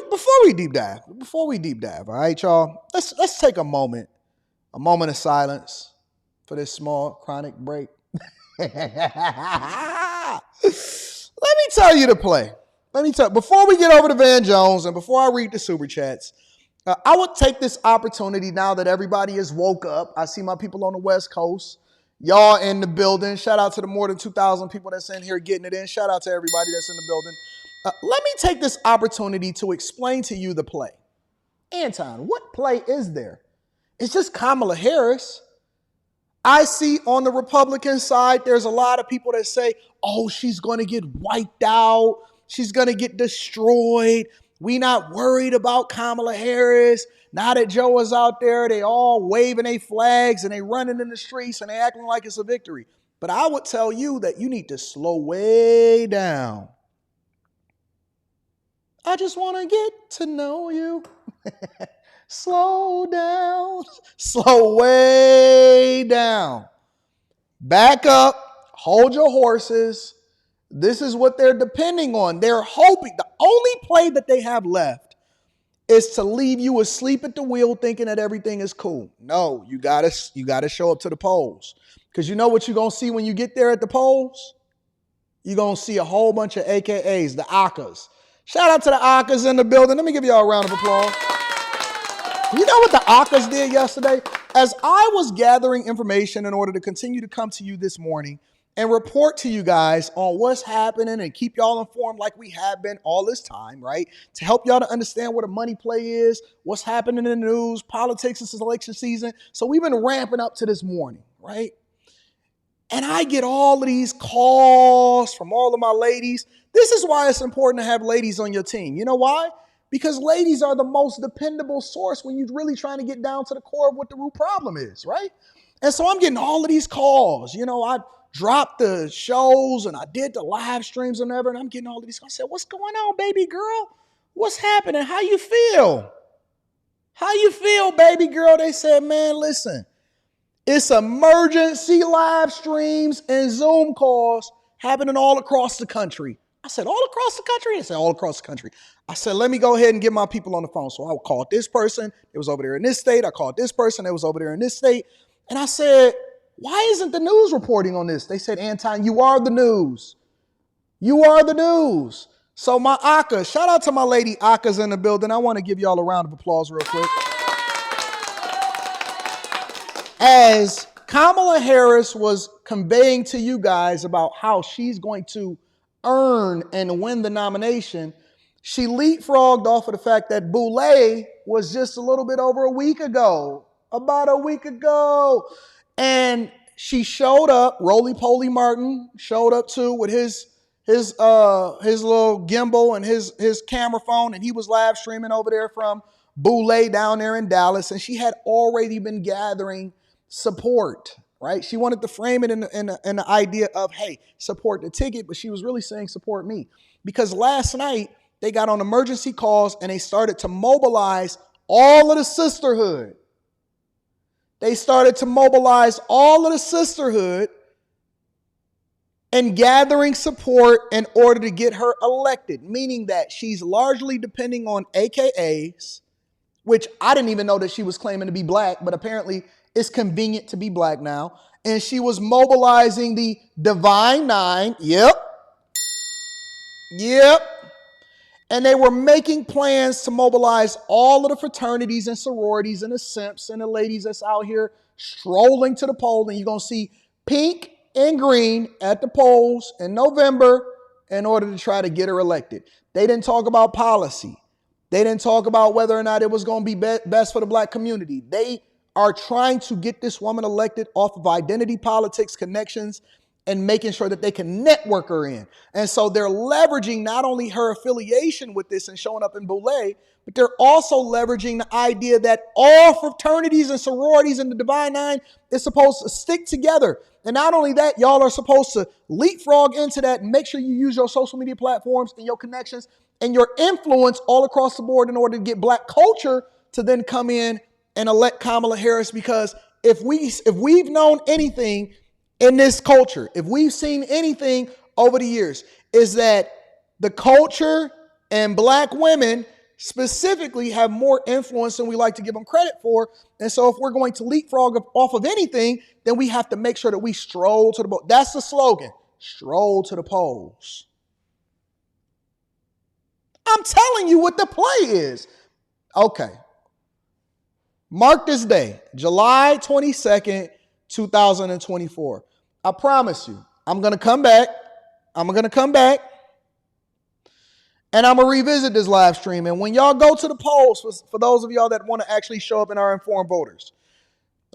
before we deep dive, all right, y'all, let's take a moment of silence for this small chronic break. Let me tell you the play. Before we get over to Van Jones and before I read the super chats, I would take this opportunity now that everybody is woke up. I see my people on the West Coast. Y'all in the building. Shout out to the more than 2,000 people that's in here getting it in. Shout out to everybody that's in the building. Let me take this opportunity to explain to you the play. Anton, what play is there? It's just Kamala Harris. I see on the Republican side, there's a lot of people that say, oh, she's going to get wiped out. She's going to get destroyed. We not worried about Kamala Harris. Now that Joe is out there, they all waving their flags and they running in the streets and they acting like it's a victory. But I would tell you that you need to slow way down. I just want to get to know you. Slow down. Slow way down. Back up. Hold your horses. This is what they're depending on. They're hoping. The only play that they have left is to leave you asleep at the wheel thinking that everything is cool. No, you gotta show up to the polls. Because you know what you're going to see when you get there at the polls? You're going to see a whole bunch of AKAs, the AKAs. Shout out to the AKAs in the building. Let me give y'all a round of applause. You know what the AKAs did yesterday? As I was gathering information in order to continue to come to you this morning and report to you guys on what's happening and keep y'all informed like we have been all this time, right? To help y'all to understand what a money play is, what's happening in the news, politics, this is election season. So we've been ramping up to this morning, right? And I get all of these calls from all of my ladies. This is why it's important to have ladies on your team. You know why? Because ladies are the most dependable source when you're really trying to get down to the core of what the root problem is, right? And so I'm getting all of these calls. You know, I dropped the shows and I did the live streams and whatever, and I'm getting all of these calls. I said, what's going on, baby girl? What's happening? How you feel? How you feel, baby girl? They said, man, listen, it's emergency live streams and Zoom calls happening all across the country. I said, all across the country? They said, all across the country. I said, let me go ahead and get my people on the phone. So I called this person. It was over there in this state. I called this person. It was over there in this state. And I said, why isn't the news reporting on this? They said, Anton, you are the news. You are the news. So my AKA, shout out to my lady AKA's in the building. I want to give y'all a round of applause real quick. As Kamala Harris was conveying to you guys about how she's going to earn and win the nomination, she leapfrogged off of the fact that Boulay was just a little bit over a week ago, about a week ago. And she showed up, Roly-Poly Martin showed up too with his little gimbal and his camera phone, and he was live streaming over there from Boulay down there in Dallas, and she had already been gathering support, right? She wanted to frame it in the idea of, hey, support the ticket, but she was really saying support me. Because last night, they got on emergency calls and they started to mobilize all of the sisterhood. They started to mobilize all of the sisterhood and gathering support in order to get her elected, meaning that she's largely depending on AKAs, which I didn't even know that she was claiming to be black, but apparently it's convenient to be black now. And she was mobilizing the Devine 9. Yep. And they were making plans to mobilize all of the fraternities and sororities and the simps and the ladies that's out here strolling to the poll. And you're going to see pink and green at the polls in November in order to try to get her elected. They didn't talk about policy. They didn't talk about whether or not it was going to be best for the black community. They are trying to get this woman elected off of identity politics, connections, and making sure that they can network her in. And so they're leveraging not only her affiliation with this and showing up in Boulay, but they're also leveraging the idea that all fraternities and sororities in the Divine Nine is supposed to stick together. And not only that, y'all are supposed to leapfrog into that and make sure you use your social media platforms and your connections and your influence all across the board in order to get black culture to then come in and elect Kamala Harris. Because if we've known anything in this culture, if we've seen anything over the years, is that the culture and black women specifically have more influence than we like to give them credit for. And so if we're going to leapfrog off of anything, then we have to make sure that we stroll to the polls. That's the slogan, stroll to the polls. I'm telling you what the play is. Okay. Mark this day, July 22nd, 2024. I promise you, I'm going to come back. And I'm going to revisit this live stream. And when y'all go to the polls, for those of y'all that want to actually show up and are informed voters,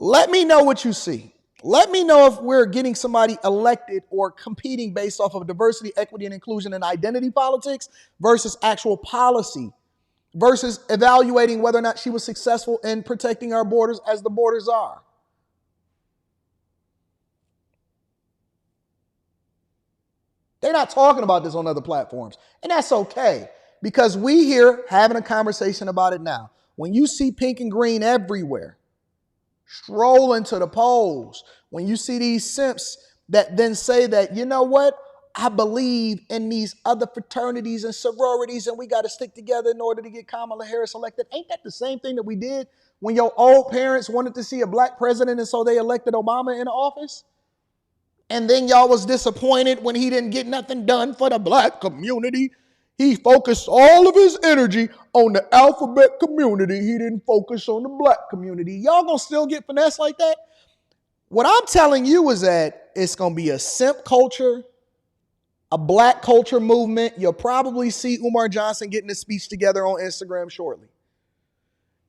let me know what you see. Let me know if we're getting somebody elected or competing based off of diversity, equity, and inclusion and identity politics versus actual policy, versus evaluating whether or not she was successful in protecting our borders as the borders are. They're not talking about this on other platforms. And that's okay, because we here having a conversation about it now. When you see pink and green everywhere, strolling to the polls, when you see these simps that then say that, you know what, I believe in these other fraternities and sororities and we got to stick together in order to get Kamala Harris elected. Ain't that the same thing that we did when your old parents wanted to see a black president and so they elected Obama in office? And then y'all was disappointed when he didn't get nothing done for the black community. He focused all of his energy on the alphabet community. He didn't focus on the black community. Y'all gonna still get finesse like that? What I'm telling you is that it's gonna be a simp culture, a black culture movement. You'll probably see Umar Johnson getting his speech together on Instagram shortly.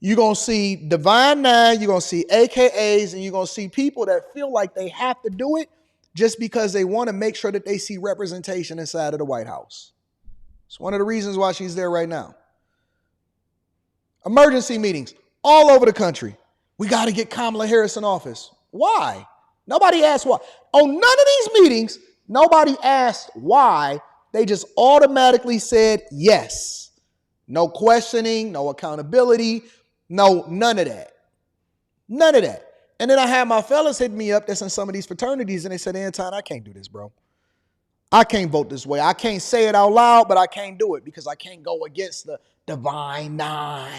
You're going to see Devine 9, you're going to see AKAs, and you're going to see people that feel like they have to do it just because they want to make sure that they see representation inside of the White House. It's one of the reasons why she's there right now. Emergency meetings all over the country. We got to get Kamala Harris in office. Why? Nobody asked why. On none of these meetings, nobody asked why. They just automatically said yes. No questioning, no accountability, none of that. None of that. And then I had my fellas hit me up that's in some of these fraternities, and they said, Anton, I can't do this, bro. I can't vote this way. I can't say it out loud, but I can't do it because I can't go against the Devine 9.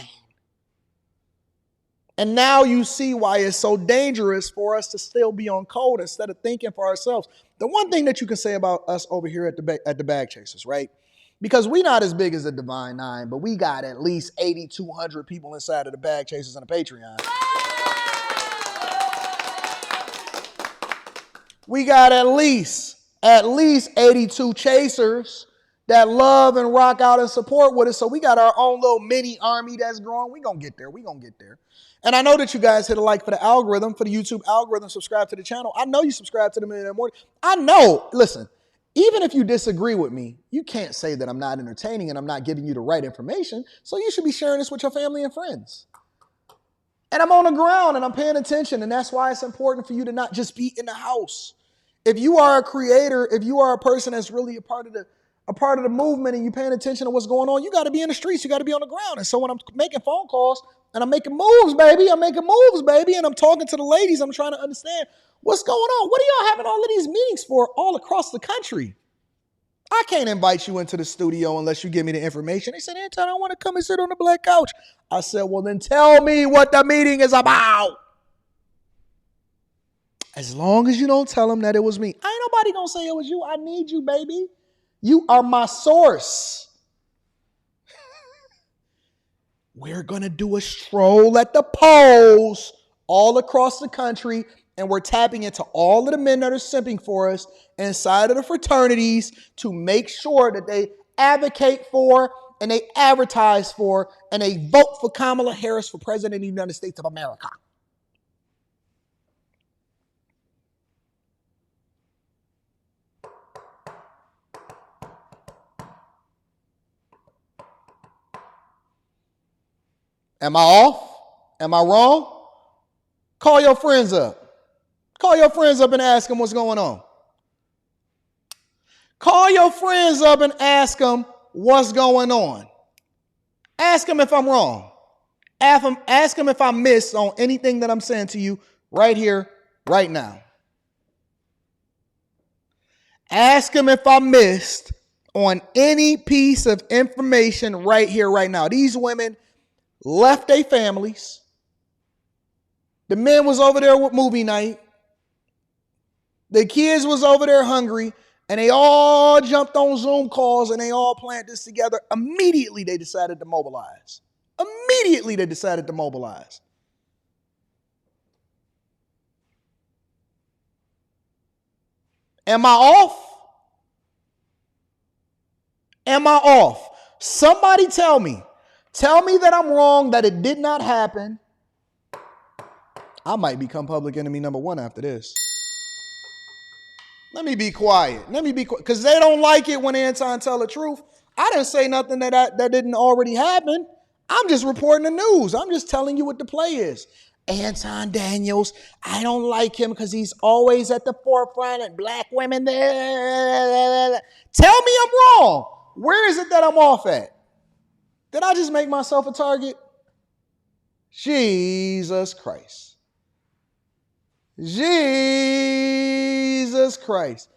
And now you see why it's so dangerous for us to still be on code instead of thinking for ourselves. The one thing that you can say about us over here at the Bag Chasers, right? Because we're not as big as the Devine 9, but we got at least 8,200 people inside of the Bag Chasers on the Patreon. We got at least 82 chasers that love and rock out and support with us. So we got our own little mini army that's growing. We're going to get there. We're going to get there. And I know that you guys hit a like for the algorithm, for the YouTube algorithm, subscribe to the channel. I know you subscribe to the Millionaire Morning. I know, listen, even if you disagree with me, you can't say that I'm not entertaining and I'm not giving you the right information. So you should be sharing this with your family and friends. And I'm on the ground and I'm paying attention. And that's why it's important for you to not just be in the house. If you are a creator, if you are a person that's really a part of the movement and you're paying attention to what's going on, you got to be in the streets. You got to be on the ground. And so when I'm making phone calls and I'm making moves, baby, and I'm talking to the ladies, I'm trying to understand what's going on. What are y'all having all of these meetings for all across the country? I can't invite you into the studio unless you give me the information. They said, Anton, I want to come and sit on the black couch. I said, well, then tell me what the meeting is about. As long as you don't tell them that it was me. Ain't nobody going to say it was you. I need you, baby. You are my source. We're going to do a stroll at the polls all across the country, and we're tapping into all of the men that are simping for us inside of the fraternities to make sure that they advocate for and they advertise for and they vote for Kamala Harris for President of the United States of America. Am I off? Am I wrong? Call your friends up. Call your friends up and ask them what's going on. Call your friends up and ask them what's going on. Ask them if I'm wrong. Ask them if I missed on anything that I'm saying to you right here, right now. Ask them if I missed on any piece of information right here, right now. These women left their families. The men was over there with movie night. The kids was over there hungry. And they all jumped on Zoom calls and they all planned this together. Immediately they decided to mobilize. Immediately they decided to mobilize. Am I off? Am I off? Somebody tell me. Tell me that I'm wrong, that it did not happen. I might become public enemy number one after this. Let me be quiet. Because they don't like it when Anton tell the truth. I didn't say nothing that didn't already happen. I'm just reporting the news. I'm just telling you what the play is. Anton Daniels, I don't like him because he's always at the forefront and black women. Tell me I'm wrong. Where is it that I'm off at? Did I just make myself a target? Jesus Christ. Jesus Christ.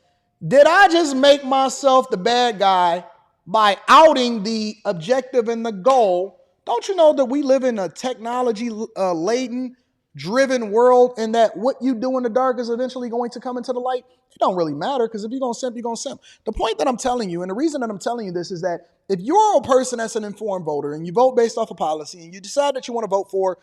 Did I just make myself the bad guy by outing the objective and the goal? Don't you know that we live in a technology-laden, driven world and that what you do in the dark is eventually going to come into the light? It don't really matter because if you're going to simp, you're going to simp. The point that I'm telling you, and the reason that I'm telling you this is that if you're a person that's an informed voter and you vote based off of policy and you decide that you want to vote for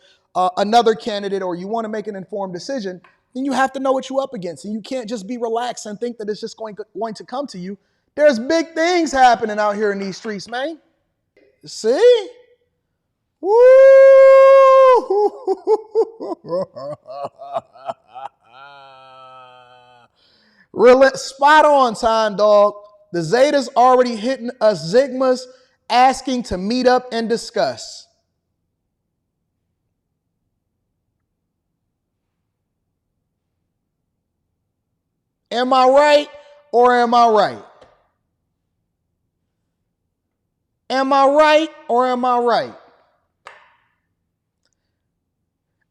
another candidate or you want to make an informed decision, then you have to know what you're up against. And you can't just be relaxed and think that it's just going to come to you. There's big things happening out here in these streets, man. See? Woo! Spot on time, dog. The Zetas already hitting us Sigmas, asking to meet up and discuss. Am I right or am I right? Am I right or am I right?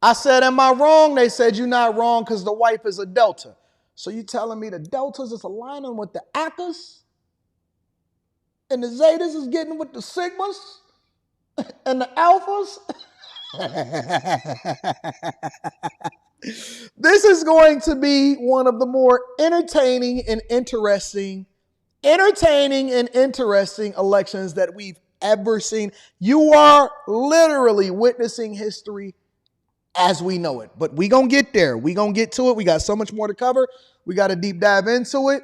I said, am I wrong? They said, you're not wrong because the wife is a Delta. So you telling me the Deltas is aligning with the Alphas? And the Zetas is getting with the Sigmas? And the Alphas? This is going to be one of the more entertaining and interesting elections that we've ever seen. You are literally witnessing history as we know it. But we're going to get there. We're going to get to it. We got so much more to cover. We got to deep dive into it.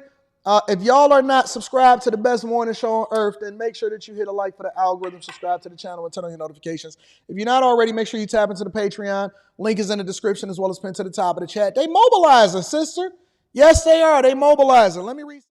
If y'all are not subscribed to the best morning show on earth, then make sure that you hit a like for the algorithm, subscribe to the channel, and turn on your notifications. If you're not already, make sure you tap into the Patreon. Link is in the description as well as pinned to the top of the chat. They mobilizing, sister. Yes, they are. They mobilizing. Let me read.